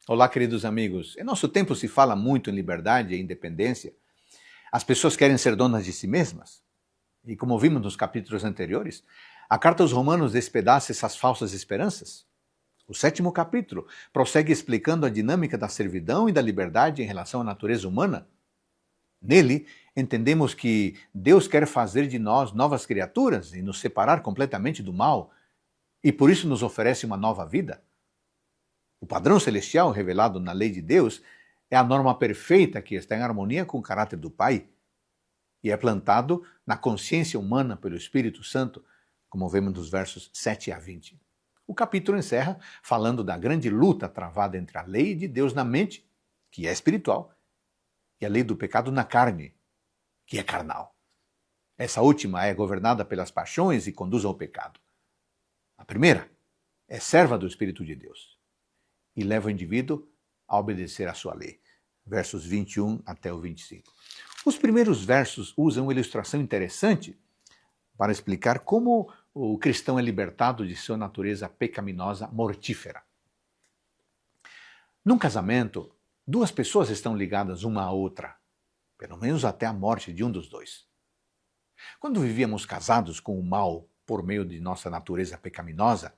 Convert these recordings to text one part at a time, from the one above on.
Olá, queridos amigos. Em nosso tempo se fala muito em liberdade e independência. As pessoas querem ser donas de si mesmas. E como vimos nos capítulos anteriores, a carta aos Romanos despedaça essas falsas esperanças. O 7º capítulo prossegue explicando a dinâmica da servidão e da liberdade em relação à natureza humana. Nele, entendemos que Deus quer fazer de nós novas criaturas e nos separar completamente do mal, e por isso nos oferece uma nova vida. O padrão celestial revelado na lei de Deus é a norma perfeita que está em harmonia com o caráter do Pai e é plantado na consciência humana pelo Espírito Santo, como vemos nos versos 7 a 20. O capítulo encerra falando da grande luta travada entre a lei de Deus na mente, que é espiritual, e a lei do pecado na carne, que é carnal. Essa última é governada pelas paixões e conduz ao pecado. A primeira é serva do Espírito de Deus e leva o indivíduo a obedecer à sua lei. Versos 21 até o 25. Os primeiros versos usam uma ilustração interessante para explicar como o cristão é libertado de sua natureza pecaminosa mortífera. Num casamento, duas pessoas estão ligadas uma à outra, pelo menos até a morte de um dos dois. Quando vivíamos casados com o mal por meio de nossa natureza pecaminosa,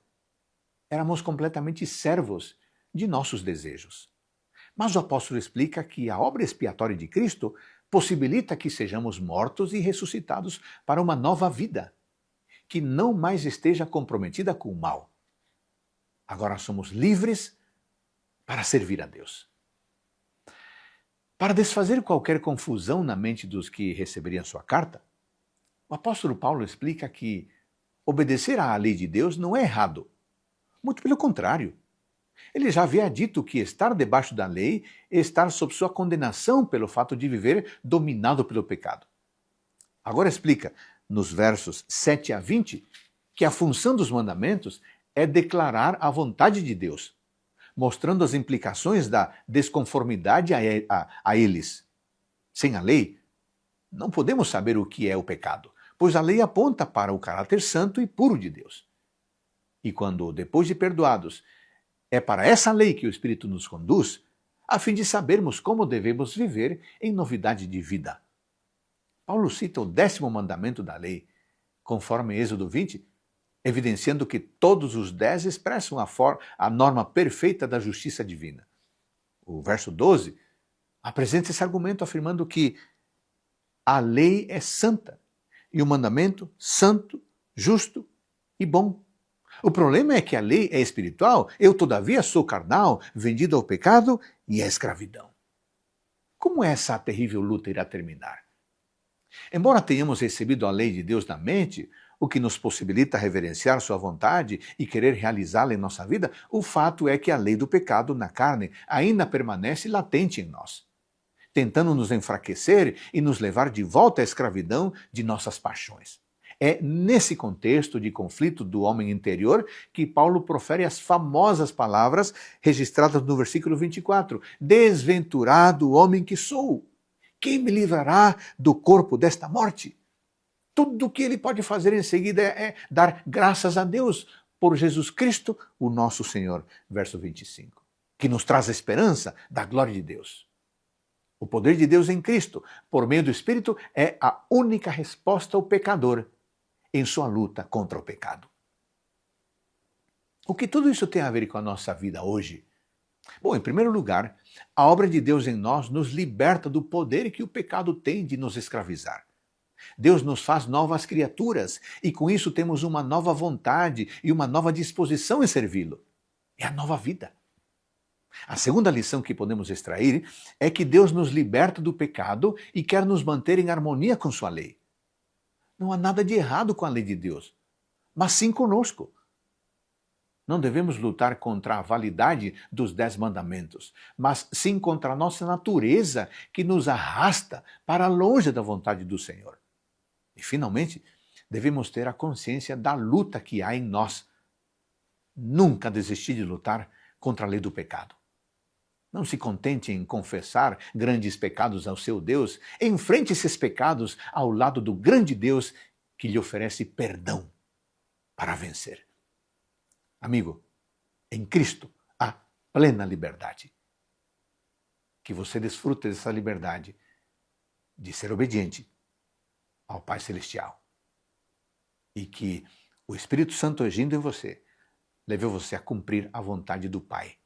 éramos completamente servos de nossos desejos. Mas o apóstolo explica que a obra expiatória de Cristo possibilita que sejamos mortos e ressuscitados para uma nova vida, que não mais esteja comprometida com o mal. Agora somos livres para servir a Deus. Para desfazer qualquer confusão na mente dos que receberiam sua carta, o apóstolo Paulo explica que obedecer à lei de Deus não é errado. Muito pelo contrário. Ele já havia dito que estar debaixo da lei é estar sob sua condenação pelo fato de viver dominado pelo pecado. Agora explica, nos versos 7 a 20, que a função dos mandamentos é declarar a vontade de Deus, mostrando as implicações da desconformidade a eles. Sem a lei, não podemos saber o que é o pecado, pois a lei aponta para o caráter santo e puro de Deus. E quando, depois de perdoados, é para essa lei que o Espírito nos conduz, a fim de sabermos como devemos viver em novidade de vida. Paulo cita o 10º mandamento da lei, conforme Êxodo 20, evidenciando que todos os 10 expressam a norma perfeita da justiça divina. O verso 12 apresenta esse argumento afirmando que a lei é santa e o mandamento santo, justo e bom. O problema é que a lei é espiritual, eu todavia sou carnal, vendido ao pecado e à escravidão. Como essa terrível luta irá terminar? Embora tenhamos recebido a lei de Deus na mente, o que nos possibilita reverenciar sua vontade e querer realizá-la em nossa vida, o fato é que a lei do pecado na carne ainda permanece latente em nós, tentando nos enfraquecer e nos levar de volta à escravidão de nossas paixões. É nesse contexto de conflito do homem interior que Paulo profere as famosas palavras registradas no versículo 24. Desventurado o homem que sou, quem me livrará do corpo desta morte? Tudo o que ele pode fazer em seguida é dar graças a Deus por Jesus Cristo, o nosso Senhor. Verso 25, que nos traz a esperança da glória de Deus. O poder de Deus em Cristo, por meio do Espírito, é a única resposta ao pecador em sua luta contra o pecado. O que tudo isso tem a ver com a nossa vida hoje? Bom, em primeiro lugar, a obra de Deus em nós nos liberta do poder que o pecado tem de nos escravizar. Deus nos faz novas criaturas e com isso temos uma nova vontade e uma nova disposição em servi-lo. É a nova vida. A segunda lição que podemos extrair é que Deus nos liberta do pecado e quer nos manter em harmonia com sua lei. Não há nada de errado com a lei de Deus, mas sim conosco. Não devemos lutar contra a validade dos 10 mandamentos, mas sim contra a nossa natureza que nos arrasta para longe da vontade do Senhor. E, finalmente, devemos ter a consciência da luta que há em nós. Nunca desistir de lutar contra a lei do pecado. Não se contente em confessar grandes pecados ao seu Deus. Enfrente esses pecados ao lado do grande Deus que lhe oferece perdão para vencer. Amigo, em Cristo há plena liberdade. que você desfruta dessa liberdade de ser obediente ao Pai Celestial. E que o Espírito Santo agindo em você, leve você a cumprir a vontade do Pai,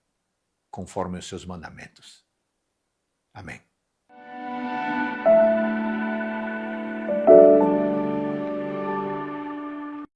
conforme os seus mandamentos. Amém.